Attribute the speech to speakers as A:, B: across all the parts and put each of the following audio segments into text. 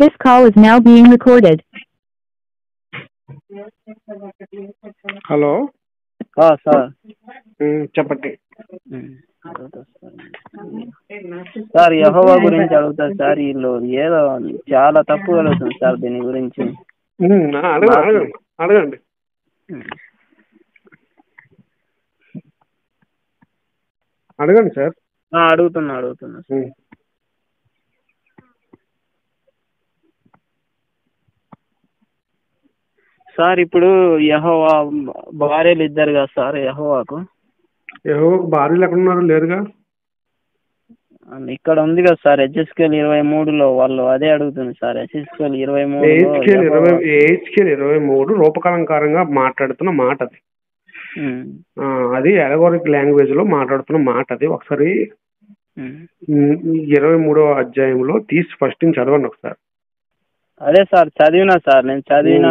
A: This call is now being recorded.
B: Hello
C: sir
B: చెప్పండి.
C: Sir యెహోవా గురించి అడుగుతారు సార్. వీళ్ళు ఏదో చాలా తప్పు కలుగుతుంది సార్ దీని గురించి.
B: అడగండి. అడగండి సార్.
C: అడుగుతున్నా సార్. ఇప్పుడు యెహోవా భార్యలు ఇద్దరు కదా సార్ యెహోవాకు
B: భార్యలు ఎక్కడ ఉన్నారు? లేరుగా.
C: ఇక్కడ ఉంది కదా సార్ హెచ్ఎస్కేల్ 23లో వాళ్ళు అదే అడుగుతుంది సార్. హెచ్ఎస్కేల్
B: 23 రూపకలంకారంగా మాట్లాడుతున్న మాట అది. అది అలగోరిక్ లాంగ్వేజ్ లో మాట్లాడుతున్న మాట అది. ఒకసారి 23వ అధ్యాయంలో తీసి ఫస్ట్ నుంచి చదవండి ఒకసారి.
C: అదే సార్ చదివినా సార్. నేను చదివినా,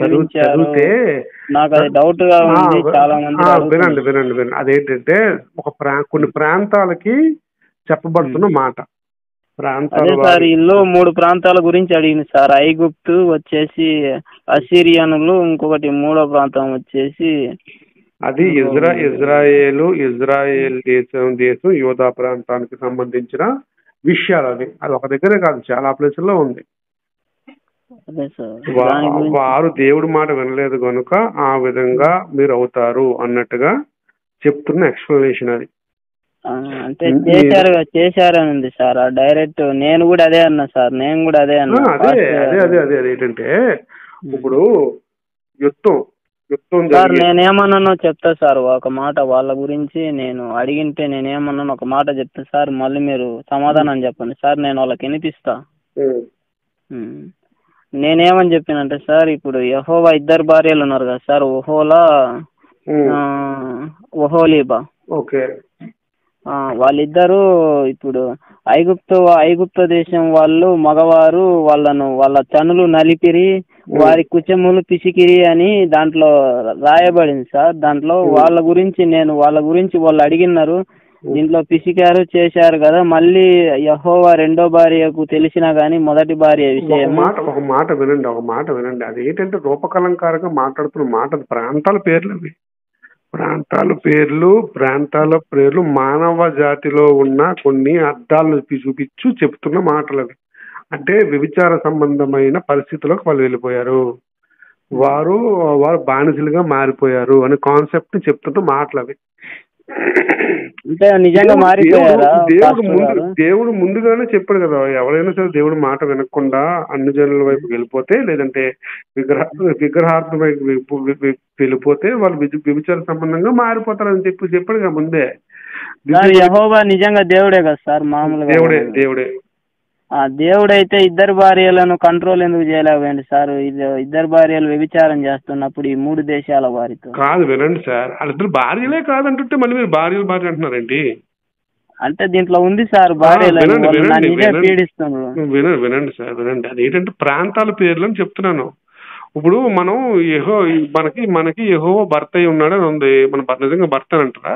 C: చదివితే నాకు అది డౌట్ గా ఉంది. చాలా మంది
B: వినండి. అదేంటంటే కొన్ని ప్రాంతాలకి చెప్పబడుతున్న మాట.
C: అదే సార్ ఇల్లు 3 ప్రాంతాల గురించి అడిగింది సార్. ఐగుప్తు వచ్చేసి అసిరియనులు, ఇంకొకటి 3వ ప్రాంతం వచ్చేసి
B: అది ఇజ్రాయేల్ దేశం యోధా ప్రాంతానికి సంబంధించిన విషయాలు. అది ఒక దగ్గరే కాదు, చాలా ప్లేసుల్లో ఉంది. వారు దేవుడి మాట వినలేదు కనుక ఆ విధంగా మీరు అవుతారు అన్నట్టుగా చెప్తున్న ఎక్స్ప్లెనేషన్ అది.
C: అంటే చేశారని ఉంది సార్. డైరెక్ట్ నేను కూడా అదే అన్నా సార్. అదే
B: ఏంటంటే ఇప్పుడు యుద్ధం
C: సార్ నేనేమన్నానో చెప్తా సార్. ఒక మాట వాళ్ళ గురించి నేను అడిగింటే నేనేమన్నాను ఒక మాట చెప్తా సార్. మళ్ళీ మీరు సమాధానం చెప్పండి సార్. నేను వాళ్ళకి వినిపిస్తా. నేనేమని చెప్పానంటే సార్, ఇప్పుడు యెహోవా ఇద్దరు భార్యలు ఉన్నారు కదా సార్, ఒహోలా ఒహోలీబా.
B: ఓకే.
C: వాళ్ళిద్దరూ ఇప్పుడు ఐగుప్తు దేశం వాళ్ళు మగవారు వాళ్ళ తనులు నలిపిరి, వారి కుచములు పిసికిరి అని దాంట్లో రాయబడింది సార్. దాంట్లో వాళ్ళ గురించి వాళ్ళు అడిగినారు. దీంట్లో పిసికారు చేశారు కదా. మళ్ళీ యెహోవా రెండో భార్యకు తెలిసినా గానీ మొదటి భార్య విషయం
B: ఒక మాట వినండి. అది ఏంటంటే రూపకలంకారంగా మాట్లాడుతున్న మాట. ప్రాంతాల పేర్లు మానవ జాతిలో ఉన్న కొన్ని అర్థాలను చూపించు చెప్తున్న మాటలు అవి. అంటే వ్యభిచార సంబంధమైన పరిస్థితులకు వాళ్ళు వెళ్ళిపోయారు, వారు బానిసలుగా మారిపోయారు అనే కాన్సెప్ట్ ని చెప్తున్న మాటలు అవి. దేవుడు ముందుగానే చెప్పాడు కదా, ఎవరైనా సరే దేవుడు మాట వినకుండా అన్ని జనుల వైపు వెళ్ళిపోతే, లేదంటే విగ్రహార్థం వైపు వెళ్ళిపోతే వాళ్ళు వ్యభిచార సంబంధంగా మారిపోతారని చెప్పాడు కదా ముందే.
C: యెహోవా నిజంగా దేవుడే కదా సార్. మామూలుగా
B: దేవుడే.
C: దేవుడైతే ఇద్దరు భార్యలను కంట్రోల్ ఎందుకు చేయలేకపోయింది సార్? ఇద్దరు భార్యలు వ్యభిచారం చేస్తున్నప్పుడు ఈ 3 దేశాల వారితో
B: కాదు. వినండి సార్, వాళ్ళిద్దరు భార్యలే కాదంటుంటే మళ్ళీ మీరు భార్య అంటున్నారండి.
C: అంటే దీంట్లో ఉంది సార్ భార్యలు పీడిస్తున్నారు.
B: వినండి సార్. అదేంటంటే ప్రాంతాల పేర్లు అని చెప్తున్నాను. ఇప్పుడు మనం మనకి యెహోవా భర్త అయి ఉన్నాడని ఉంది. మన నిజంగా భర్త అని అంటారా?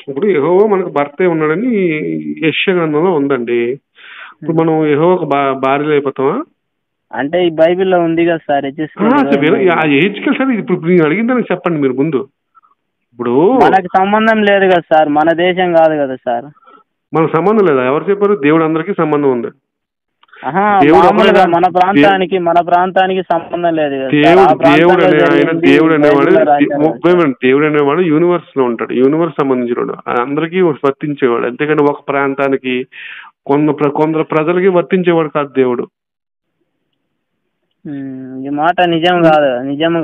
B: ఇప్పుడు యెహోవా మనకు భర్త అయి ఉన్నాడని యెషయా గ్రంథంలో ఉందండి. ఇప్పుడు మనం యెహోవాకు భార్యలు అయిపోతామా?
C: అంటే ఈ బైబిల్లో ఉంది కదా సార్.
B: హెచ్కేల్ సార్, ఇప్పుడు నేను అడిగిందని చెప్పండి మీరు ముందు. ఇప్పుడు
C: మనకు సంబంధం లేదు కదా సార్, మన దేశం కాదు కదా సార్.
B: మనకు సంబంధం లేదా? ఎవరు చెప్పారు? దేవుడు అందరికీ సంబంధం ఉంది.
C: మన ప్రాంతానికి సంబంధం లేదు.
B: దేవుడు అనేవాడు యూనివర్స్ లో ఉంటాడు, యూనివర్స్ సంబంధించినవాడు, అందరికీ వర్తించేవాడు. అంతేకాని ఒక ప్రాంతానికి కొందరు ప్రజలకి వర్తించేవాడు కాదు దేవుడు.
C: ఈ మాట నిజం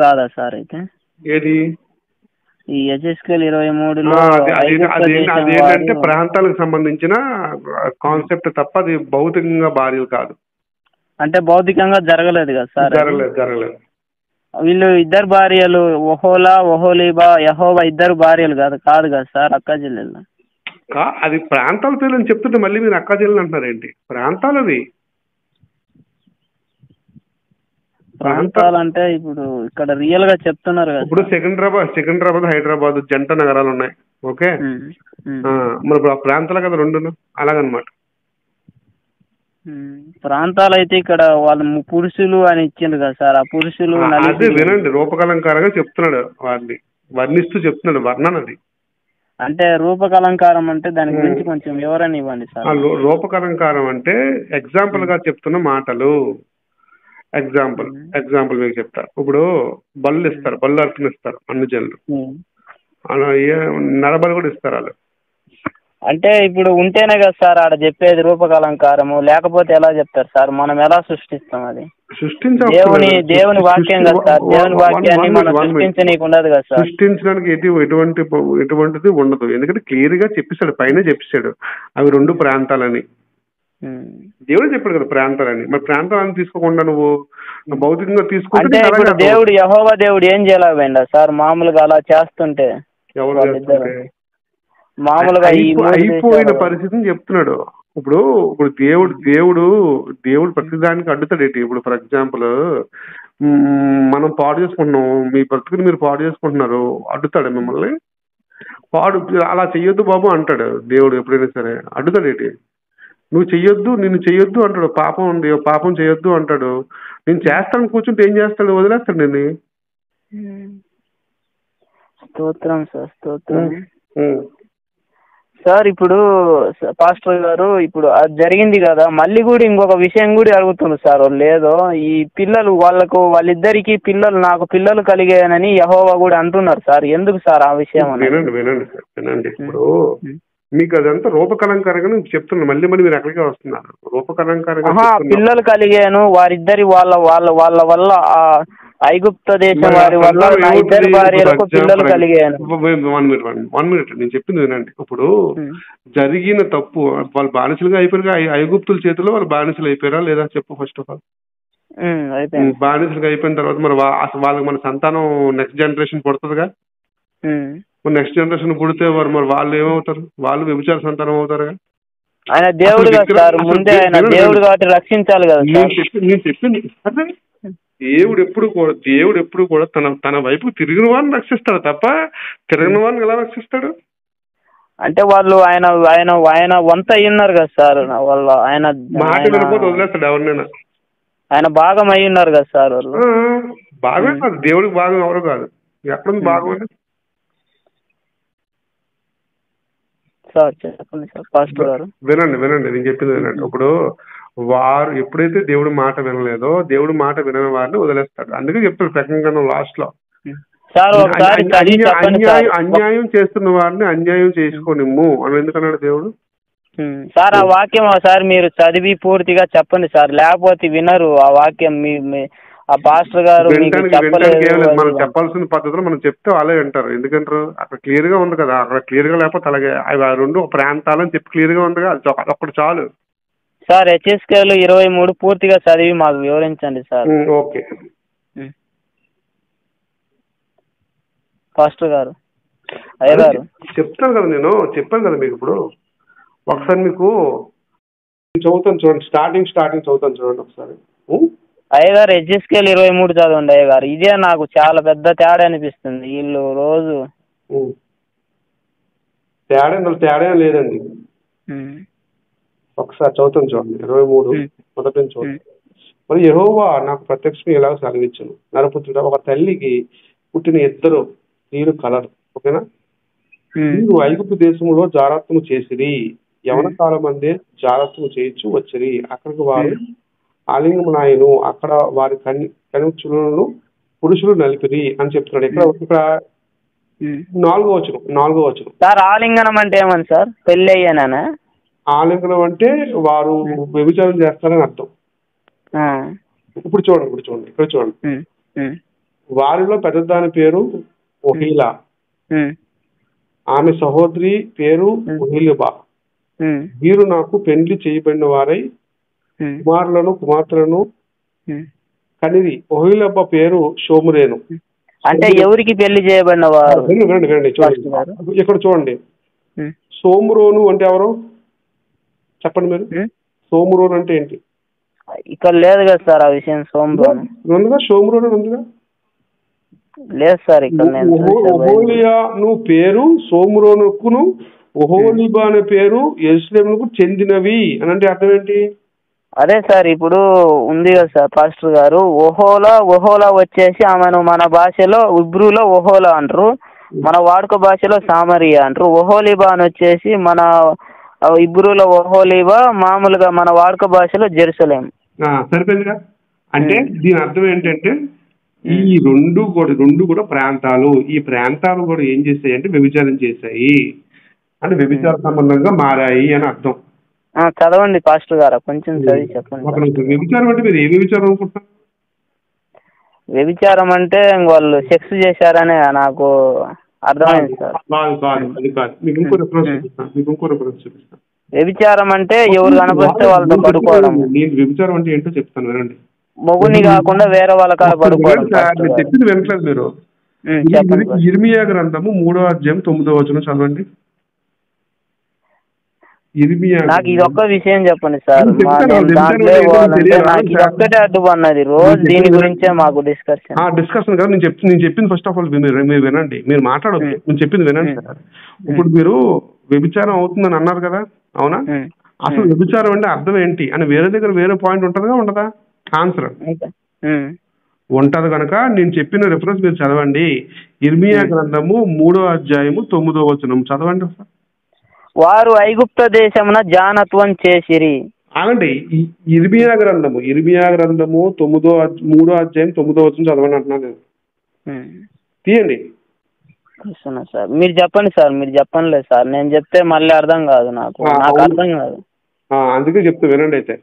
C: కాదా సార్? అయితే
B: ఏది
C: ఈ హెచ్ఎస్కేల్ 23లో
B: అదేంటంటే ప్రాంతాలకు సంబంధించిన కాన్సెప్ట్ తప్ప అది భౌతికంగా భార్యలు కాదు.
C: అంటే భౌతికంగా జరగలేదు కదా సార్?
B: జరగలేదు.
C: వీళ్ళు ఇద్దరు భార్యలు ఒహోలా ఒహోలీబా యెహోవా ఇద్దరు భార్యలు కాదు కదా సార్? అక్క చెల్లెలు.
B: అది ప్రాంతాల పేర్లు అని చెప్తుంటే మళ్ళీ మీరు అక్క చెల్లెలు అంటున్నారేంటి? ప్రాంతాలవి.
C: ప్రాంతాలు అంటే ఇప్పుడు ఇక్కడ రియల్ గా చెప్తున్నారు కదా.
B: ఇప్పుడు సికింద్రాబాద్ హైదరాబాద్ జంట నగరాలు ఉన్నాయి. ఓకే. మరి ప్రాంతాలు కదా 2 అలాగనమాట.
C: ప్రాంతాలు అయితే ఇక్కడ వాళ్ళు పురుషులు అని ఇచ్చిండు కదా సార్, ఆ పురుషులు
B: అదే వినండి, రూపకలంకారంగా చెప్తున్నాడు, వాడిని వర్ణిస్తూ చెప్తున్నాడు, వర్ణన అది.
C: అంటే రూపకలంకారం అంటే దాని గురించి కొంచెం వివరణ ఇవ్వండి సార్.
B: రూపకలంకారం అంటే ఎగ్జాంపుల్ గా చెప్తున్న మాటలు. ఎగ్జాంపుల్ మీకు చెప్తా. ఇప్పుడు బళ్ళు ఇస్తారు, బళ్ళు అర్పణ ఇస్తారు అన్ని జనులు, అలా నరబలి కూడా ఇస్తారు వాళ్ళు.
C: అంటే ఇప్పుడు ఉంటేనే కదా సార్ ఆడ చెప్పేది రూపకలంకారము, లేకపోతే ఎలా చెప్తారు సార్? మనం ఎలా సృష్టిస్తాం? అది దేవుని వాక్యం కదా సార్, దేవుని వాక్యాన్ని మనం సృష్టించనీకి ఉండదు కదా సార్.
B: సృష్టించడానికి ఎటువంటిది ఉండదు, ఎందుకంటే క్లియర్ గా చెప్పేశాడు, పైన చెప్పేశాడు అవి 2 ప్రాంతాలని. దేవుడు చెప్పాడు కదా ప్రాంతాలని. మరి ప్రాంతాలను తీసుకోకుండా నువ్వు భౌతికంగా తీసుకుంటే
C: దేవుడు యెహోవా దేవుడు ఏం చేయలేకపోయిందా సార్ మామూలుగా అలా చేస్తుంటే?
B: ఎవరు
C: మామూలుగా
B: అయిపోయిన పరిస్థితిని చెప్తున్నాడు. ఇప్పుడు దేవుడు ప్రతిదానికి అడ్డుతాడేంటి? ఇప్పుడు ఫర్ ఎగ్జాంపుల్ మనం పాడు చేసుకుంటున్నాం, మీ బ్రతుకుని మీరు పాడు చేసుకుంటున్నారు, అడ్డుతాడు మిమ్మల్ని? అలా చెయ్యొద్దు బాబు అంటాడు దేవుడు ఎప్పుడైనా సరే, అడ్డుతాడేంటి? నువ్వు చెయ్యొద్దు, నిన్ను చెయ్యొద్దు అంటాడు, పాపం చేయొద్దు అంటాడు. నేను చేస్తాను కూర్చుంటే ఏం చేస్తాడు? వదిలేస్తాడు నేను.
C: స్తోత్రం సార్, స్తోత్రం సార్. ఇప్పుడు పాస్టర్ గారు, ఇప్పుడు అది జరిగింది కదా, మళ్ళీ కూడా ఇంకొక విషయం కూడా అడుగుతుంది సార్. లేదో ఈ పిల్లలు వాళ్ళిద్దరికి నాకు పిల్లలు కలిగానని యెహోవా కూడా అంటున్నారు సార్. ఎందుకు సార్ ఆ విషయం?
B: వినండి. ఇప్పుడు మీకు అదంతా రూపకలంకారంగా చెప్తున్నా, మళ్ళీ మీరు ఎక్కడికే వస్తున్నారు. రూపకలంకారంగా
C: పిల్లలు కలిగాను వారిద్దరి వాళ్ళ వల్ల ఐగుప్త దేశం వారి వల్ల నా ఇద్దరు భార్యలకు పిల్లలు కలిగాను.
B: 1 minute నేను చెప్పింది వినండి. ఇప్పుడు జరిగిన తప్పు, వాళ్ళు బానిసలుగా అయిపోయారు, ఐగుప్తుల చేతిలో వాళ్ళు బానిసలు అయిపోయారా లేదా చెప్పు ఫస్ట్ ఆఫ్ ఆల్. బానిసలుగా అయిపోయిన తర్వాత మరి వాళ్ళకి మన సంతానం నెక్స్ట్ జనరేషన్ పుడుతుందిగా. నెక్స్ట్ జనరేషన్ పుడితే మరి వాళ్ళు ఏమవుతారు? వాళ్ళు వ్యభిచార సంతానం అవుతారుగా.
C: ఆయన దేవుడు రక్షించాలి కదా.
B: నేను చెప్పింది దేవుడు ఎప్పుడు కూడా తన వైపు తిరిగిన వారిని రక్షిస్తాడు తప్ప తిరిగిన వారిని ఎలా రక్షిస్తాడు?
C: అంటే వాళ్ళు ఆయన వంత అయ్యున్నారు కదా సార్, వాళ్ళు ఆయన
B: మాట వినకపోతే వదిలేస్తాడు ఎవరినైనా.
C: ఆయన భాగం అయి ఉన్నారు కదా సార్ వాళ్ళు.
B: భాగమే కాదు, దేవుడికి భాగం ఎవరు కాదు. ఎక్కడుంది భాగం అని
C: సార్ చెప్పండి సార్ పాస్టర్ గారు.
B: వినండి నేను చెప్పింది వినండి. ఇప్పుడు వారు ఎప్పుడైతే దేవుడి మాట వినలేదో, దేవుడి మాట వినని వారిని వదిలేస్తాడు. అందుకే చెప్తాడు ప్రకటన లాస్ట్ లో, అన్యాయం చేస్తున్న వారిని అన్యాయం చేసుకోనిమ్ము అని ఎందుకన్నాడు దేవుడు.
C: సార్ ఆ వాక్యం సార్ మీరు చదివి పూర్తిగా చెప్పండి సార్, లేకపోతే వినరు ఆ వాక్యం. ఆ పాస్టర్ గారు
B: మనం చెప్పాల్సిన పద్ధతిలో మనం చెప్తే వాళ్ళే వింటారు. ఎందుకంటారు? అక్కడ క్లియర్ గా ఉంది కదా, అక్కడ క్లియర్ గా లేకపోతే అలాగే అవి 2 ప్రాంతాలని చెప్పి క్లియర్ గా ఉంది కదా, అప్పుడు చాలు
C: సార్. హెచ్ఎస్కేలు 23 పూర్తిగా చదివి మాకు వివరించండి సార్.
B: ఓకే
C: పాస్టర్ గారు, అయ్యగారు
B: చెప్తాను కదా, నేను చెప్పాను కదా మీకు. ఇప్పుడు ఒకసారి మీకు చదువుతాను చూడండి, స్టార్టింగ్ చదువుతాను చూడండి ఒకసారి.
C: అయ్యగారు హెచ్ఎస్కేలు 23 చదవండి అయ్యగారు. ఇదే నాకు చాలా పెద్ద తేడా అనిపిస్తుంది. వీళ్ళు రోజు
B: తేడా లేదండి. ఒకసారి చదువుతాను చూడండి 23 మొదటి నుంచి చూడండి. మరి యెహోవా నాకు ప్రత్యక్షం ఎలా సెలవిచ్చును, నరపుత్రుడా, ఒక తల్లికి పుట్టిన 2 స్త్రీలు కలరు. ఓకేనా? మీరు ఐగుప్తు దేశంలో జారత్వము చేసిరి, యవన కాలం అందే జారత్వము చేయించు వచ్చిరి. అక్కడికి వారు ఆలింగమునాయను, అక్కడ వారి కనుచులను పురుషులు నలిపిరి అని చెప్తున్నాడు. ఇక్కడ 4వ వచనం.
C: సార్ ఆలింగనం అంటే ఏమని సార్? పెళ్ళి అయ్యానా?
B: ఆలింగనం అంటే వారు వ్యభిచారం చేస్తారని అర్థం. ఇప్పుడు చూడండి ఇక్కడ చూడండి. వారిలో పెద్దదాని పేరు ఒహీలా, ఆమె సహోదరి పేరు ఒహీలిబా. వీరు నాకు పెండ్లి చేయబడిన వారై కుమార్తెలను కనిరి. ఒహీలిబా పేరు షోమురేను.
C: అంటే ఎవరికి పెళ్లి చేయబడిన వారు?
B: చూడండి ఇక్కడ చూడండి. సోమురోను అంటే ఎవరు చెప్పండి మీరు? సోమురోను అంటే ఏంటి?
C: ఇక్కడ లేదు కదా సార్ ఆ విషయం.
B: సోమురోను ఉందిగా?
C: లేదు సార్ ఇక్కడ.
B: ఒహోలియాను పేరు సోమురోనుకును, ఒహోలిబా అనే పేరు యెరూషలేమునకు చెందినవి అని అంటే అర్థం ఏంటి?
C: అదే సార్ ఇప్పుడు ఉంది కదా సార్ పాస్టర్ గారు, ఓహోలా వచ్చేసి ఆమెను మన భాషలో ఇబ్రూలో ఓహోలా అంటారు, మన వాడుక భాషలో సామరియా అంటారు. ఓహోలిబా అని వచ్చేసి మన ఇబ్రూలో ఓహోలిబా, మామూలుగా మన వాడుక భాషలో జెరూసలేం.
B: సరిపోయిందిగా. అంటే దీని అర్థం ఏంటంటే ఈ రెండు కూడా ప్రాంతాలు, ఈ ప్రాంతాలు కూడా ఏం చేశాయి అంటే వ్యభిచారం చేశాయి అంటే వ్యభిచార సంబంధంగా మారాయి అని అర్థం.
C: చదవండి పాస్టర్ గారు, కొంచెం చదివి చెప్పండి.
B: వ్యభిచారం అంటే మీరు ఏ వ్యభిచారం అనుకుంటున్నారు?
C: వ్యభిచారం అంటే వాళ్ళు సెక్స్ చేశారనే నాకు అర్థమైంది సార్.
B: అది కాదు, మీకు ఇంకో రిఫరెన్స్ చూపిస్తాను.
C: వ్యభిచారం అంటే ఎవరు కనపడితే వాళ్ళతో పడుకోవడం.
B: నేను వ్యభిచారం అంటే ఏంటో చెప్తాను వినండి.
C: మొగుని కాకుండా వేరే వాళ్ళ కాడ పడుకోవడం.
B: చెప్పింది వినట్లేదు మీరు. ఇర్మియా గ్రంథము 3వ అధ్యాయం 9వ వచనం చదవండి.
C: నాకు ఇది ఒక్క విషయం చెప్పండి సార్, దాంట్లో నాకు ఇది ఒక్కటే అడ్డుపన్నది రోజు దీని గురించే మాకు
B: డిస్కషన్ కదా. నేను చెప్పింది ఫస్ట్ ఆఫ్ ఆల్ మీరు వినండి, మీరు మాట్లాడొద్దు, నేను చెప్పింది వినండి సార్. ఇప్పుడు మీరు వ్యభిచారం అవుతుందని అన్నారు కదా, అవునా? అసలు వ్యభిచారం అంటే అర్థం ఏంటి అని వేరే దగ్గర వేరే పాయింట్ ఉంటుందిగా, ఉండదా? ఆన్సర్ ఉంటది కనుక నేను చెప్పిన రిఫరెన్స్ మీరు చదవండి. ఇర్మియా గ్రంథము 3వ అధ్యాయము 9వ వచనం చదవండి సార్.
C: వారు ఐగుప్త దేశమున జానత్వం చేసిరి.
B: ఆగండి, ఇర్మియా గ్రంథము 3వ అధ్యాయం 9వ వచనం చదవండి అంటున్నాను నేను. తీయండి
C: సార్. మీరు చెప్పండి సార్, మీరు చెప్పండి సార్, నేను చెప్తే మళ్ళీ అర్థం కాదు, నాకు అర్థం కాదు.
B: అందుకే చెప్తా వినండి. అయితే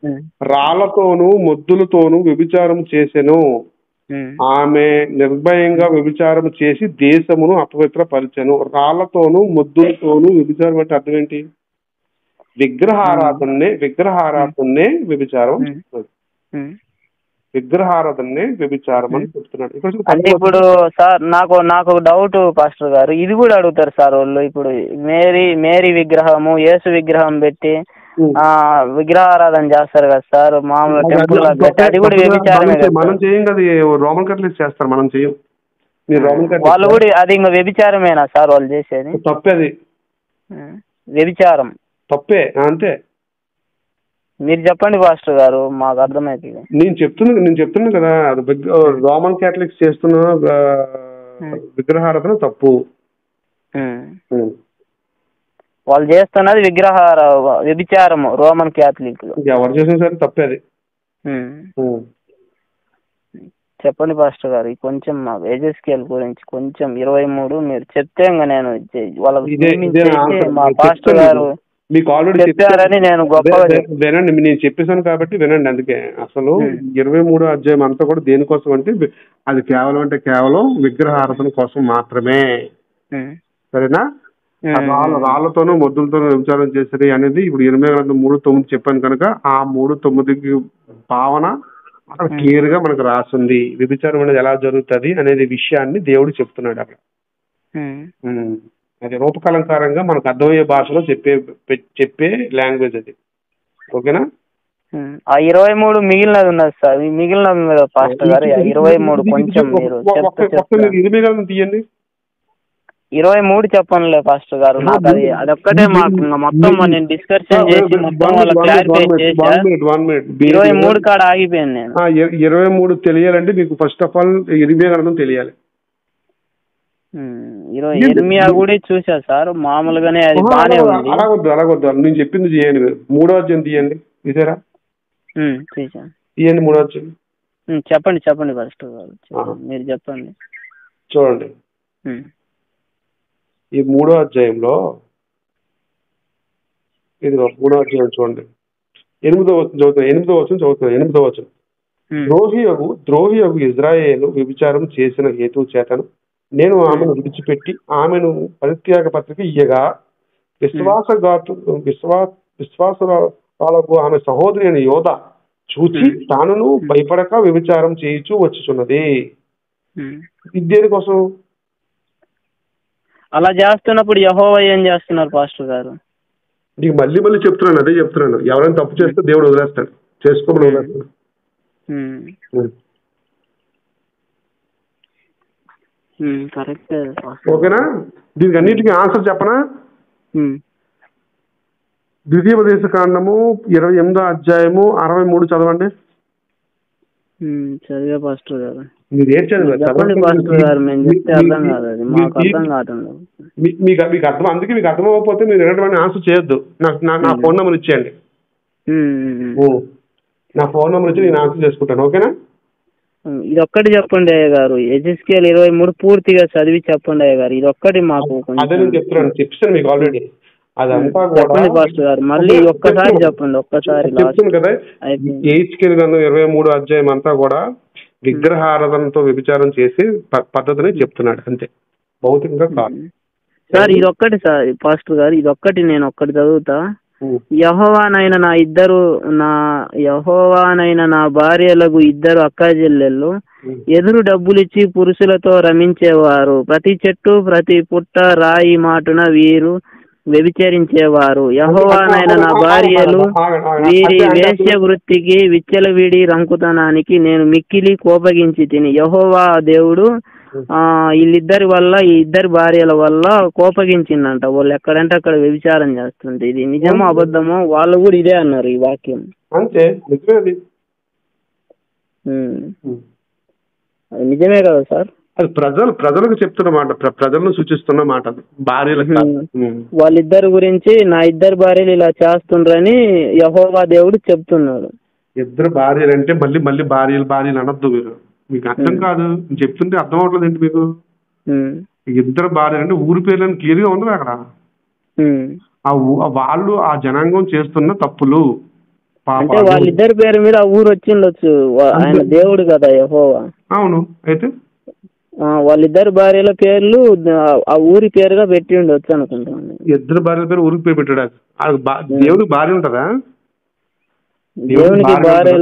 B: రాళ్లతోనూ మొద్దులతోనూ వ్యభిచారం చేసెను, ఆమె నిర్భయంగా వ్యభిచారం చేసి దేశమును అపవిత్రపరిచెను. రాళ్లతోనూ మొద్దులతోనూ వ్యభిచారం అంటే అర్థం ఏంటి? విగ్రహారాధనే వ్యభిచారం విగ్రహారాధనే వ్యభిచారం అని చెప్తున్నాడు.
C: అంటే ఇప్పుడు సార్ నాకు డౌట్ పాస్టర్ గారు, ఇది కూడా అడుగుతారు సార్ వాళ్ళు. ఇప్పుడు మేరీ విగ్రహము, యేసు విగ్రహం పెట్టి విగ్రహారాధన చేస్తారు కదా సార్, మామూలు టెంపుల్, అది కూడా వ్యభిచారమే కదా.
B: మనం చేయం కదా, రోమన్ కథలిక్స్ చేస్తారు, మనం చేయం.
C: వాళ్ళు కూడా అది ఇంకా వ్యభిచారమేనా సార్ వాళ్ళు చేసేది?
B: తప్పే, అది
C: వ్యభిచారం
B: తప్పే, అంతే.
C: మీరు చెప్పండి పాస్టర్ గారు, మాకు అర్థమైంది.
B: నేను చెప్తున్నా కదా, రోమన్ క్యాథలిక్స్ చేస్తున్న విగ్రహారాధన తప్పు.
C: వాళ్ళు చేస్తున్నది వ్యభిచారము రోమన్ క్యాథలిక్.
B: ఎవరు చేసిన సరే తప్పే అది.
C: చెప్పండి పాస్టర్ గారు, కొంచెం మాకు ఏజెస్ స్కేల్ గురించి కొంచెం 23 మీరు చెప్తే ఇంకా నేను వాళ్ళకి మా పాస్టర్ గారు
B: మీకు ఆల్రెడీ
C: చెప్పారని నేను గొప్పగా
B: వినండి. నేను చెప్పేశాను కాబట్టి వినండి. అందుకే అసలు 23వ అధ్యాయం అంతా కూడా దేనికోసం అంటే అది కేవలం విగ్రహారాధన కోసం మాత్రమే. సరేనా? రాళ్లతోనూ మొద్దులతోనూ వ్యభిచారం చేసేది అనేది ఇప్పుడు 8:3:9 చెప్పాను కనుక ఆ 3:9కి భావన అక్కడ క్లియర్ గా మనకు రాసింది. వ్యభిచారం అనేది ఎలా జరుగుతుంది అనేది విషయాన్ని దేవుడు చెప్తున్నాడు అక్కడ. అది రూపకలంకారంగా మనకు అర్థమయ్యే భాషలో చెప్పే లాంగ్వేజ్ అది. ఓకేనా?
C: 23 మిగిలినది ఉన్నది సార్, మిగిలినది పాస్టర్ గారు 23 కొంచెం మీరు
B: తీయండి.
C: 23 చెప్పనులే పాస్టర్ గారు, నాకు అదొక్కటే మాకు మొత్తం నేను డిస్కషన్ చేసి మొత్తం వాళ్ళ క్లారిఫై చేసి 23 కాడ ఆగిపోయాను నేను.
B: 23 తెలియాలంటే మీకు ఫస్ట్ ఆఫ్ ఆల్ ఇర్మియా గ్రంథం తెలియాలి.
C: ఇర్మియా కూడా చూసా సార్, మామూలుగానే అది బాగానే ఉంది.
B: అలాగొద్దు నేను చెప్పింది చేయండి. 3వ అధ్యాయం తీయండి. తీసారా? తీయండి 3వ అధ్యాయం.
C: చెప్పండి పాస్టర్ గారు, మీరు చెప్పండి.
B: చూడండి, ఈ 3వ అధ్యాయంలో ఇది 3వ అధ్యాయం చూడండి, 8వ వచనం చదువుతున్నాను. ద్రోహియగు ఇజ్రాయేలు వ్యభిచారం చేసిన హేతు చేతను నేను ఆమెను విడిచిపెట్టి ఆమెను పరిత్యాగ పత్రిక ఇయ్యగా విశ్వాసురాలకు ఆమె సహోదరి అయిన యోధ చూచి తానును భయపడక వ్యభిచారం చేయించు వచ్చుచున్నది. దేనికోసం
C: అలా చేస్తున్నప్పుడు యెహోవా ఏం చేస్తున్నారు పాస్టర్ గారు?
B: నీకు మళ్ళీ చెప్తున్నాను, అదే చెప్తున్నాను. ఎవరైనా తప్పు చేస్తే దేవుడు వదిలేస్తాడు, చేసుకోమని వదిలేస్తాడు.
C: కరెక్ట్.
B: ఓకేనా? దీనికి అన్నిటికీ ఆన్సర్ చెప్పనా? ద్వితీయోపదేశ కాండము 28వ అధ్యాయము 63 చదవండి.
C: చదివే పాస్టర్ గారు
B: మీరు ఏం చదివారు?
C: చెప్పండి పాస్టర్ గారు, మేము చెప్తే అర్థం కాదు, అది మాకు అర్థం కావట్లేదు.
B: మీకు అర్థం, అందుకే మీకు అర్థం అవ్వకపోతే మీరు ఎలాంటి ఆన్సర్ చేయొద్దు. నా ఫోన్ నెంబర్ ఇచ్చేయండి. నా ఫోన్ నెంబర్ ఇచ్చి నేను ఆన్సర్ చేసుకుంటాను. ఓకేనా?
C: ఇది ఒక్కటి చెప్పండి అయ్య గారు, ఎజెస్కేల్ 23 పూర్తిగా చదివి చెప్పండి అయ్య గారు. ఇది ఒక్కటి మాకు
B: అదే నేను చెప్తున్నాను, చెప్పాను మీకు ఆల్రెడీ. అదంతా
C: చెప్పండి పాస్టర్ గారు, మళ్ళీ ఒక్కసారి చెప్పండి. ఒక్కసారి
B: చెప్తుంది కదా, ఎజెస్కేల్ గ్రంథం 23వ అధ్యాయం అంతా కూడా విగ్రహారాధనతో వ్యభిచారం చేసి పద్ధతిని చెప్తున్నాడు అంతే, భౌతికంగా కాదు.
C: సార్ ఇది ఒక్కటి సార్ పాస్టర్ గారు, ఇది ఒక్కటి నేను ఒక్కటి చదువుతా. యెహోవానైన నా భార్యలకు 2 అక్కాచెల్లెళ్ళు ఎదురు డబ్బులిచ్చి పురుషులతో రమించేవారు. ప్రతి చెట్టు ప్రతి పుట్ట రాయి మాటున వీరు వ్యభిచరించేవారు. యెహోవానైన నా భార్యలు వీరి వేశ్య వృత్తికి విచ్చలవిడి రంకుతనానికి నేను మిక్కిలి కోపగించి తిని. యెహోవా దేవుడు వీళ్ళిద్దరి వల్ల, ఈ 2 భార్యల వల్ల కోపగించిందంట. వాళ్ళు ఎక్కడంటే అక్కడ వ్యభిచారం చేస్తుంటే. ఇది నిజమో అబద్ధమో వాళ్ళు కూడా ఇదే అన్నారు ఈ వాక్యం.
B: అంతే,
C: అది నిజమే కదా సార్?
B: అది ప్రజలకు చెప్తున్న మాట, ప్రజలను సూచిస్తున్న మాట. భార్యలకు
C: వాళ్ళిద్దరి గురించి నా 2 భార్యలు ఇలా చేస్తుండ్రని యెహోవా దేవుడు చెప్తున్నాడు.
B: 2 భార్యలు అంటే మళ్ళీ భార్యలు అనొద్దు మీరు, మీకు అర్థం కాదు. చెప్తుంటే అర్థం అవట్లేదు ఏంటి మీకు? 2 భార్యలు అంటే ఊరి పేర్లను క్లియర్ గా ఉంది అక్కడ. వాళ్ళు ఆ జనాంగం చేస్తున్న తప్పులు.
C: అంటే వాళ్ళిద్దరి పేరు మీద ఆ ఊరు వచ్చిండొచ్చు, ఆయన దేవుడు కదా యెహోవా.
B: అవును, అయితే
C: వాళ్ళిద్దరు భార్యల పేర్లు ఆ ఊరి పేరుగా పెట్టి ఉండొచ్చు అనుకుంటాను.
B: 2 భార్యల పేరు ఊరికి పేరు పెట్టాడు. దేవుడికి భార్య ఉంటదా?
C: దేవునికి భార్య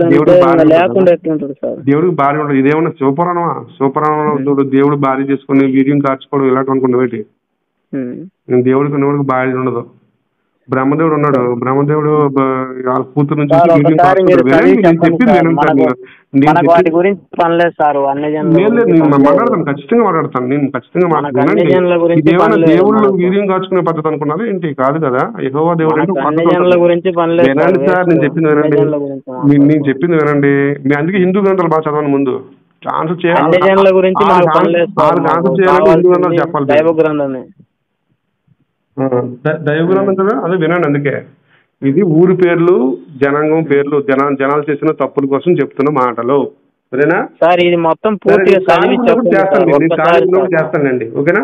C: లేకుండా ఎట్లుంటాడు సార్? దేవుడికి
B: భార్య ఉండదు. ఇదేమన్నా శివపురాణమా? శివపురాణంలో దేవుడు భార్య చేసుకుని వీర్యం కార్చుకోవడం ఇలాంటి అనుకున్నావు ఏంటి? దేవుడికి భార్య ఉండదు. బ్రహ్మదేవుడు ఉన్నాడు, బ్రహ్మదేవుడు కూతురు నుంచి మాట్లాడతాను, ఖచ్చితంగా మాట్లాడతాను. నేను ఖచ్చితంగా మాట్లాడతాను. దేవుళ్ళు వీర్యం కాచుకునే పద్ధతి అనుకున్నారా ఏంటి? కాదు కదా. యెహోవా దేవుడు వినండి సార్, నేను చెప్పింది వినండి. మీ అందుకే హిందూ గ్రంథాలు బాగా చదవండి. ముందు ఆన్సర్ చేయాలి, ఆన్సర్ చేయాలంటే హిందూ గ్రంథాలు చెప్పాలి. దైవ గ్రంథం కదా, అదే వినండి. అందుకే ఇది ఊరి పేర్లు, జనాంగం పేర్లు, జనాలు చేసిన తప్పుల కోసం చెప్తున్న మాటలు. సరేనా
C: సార్? ఇది మొత్తం పూర్తిగా
B: చేస్తానండి. ఓకేనా?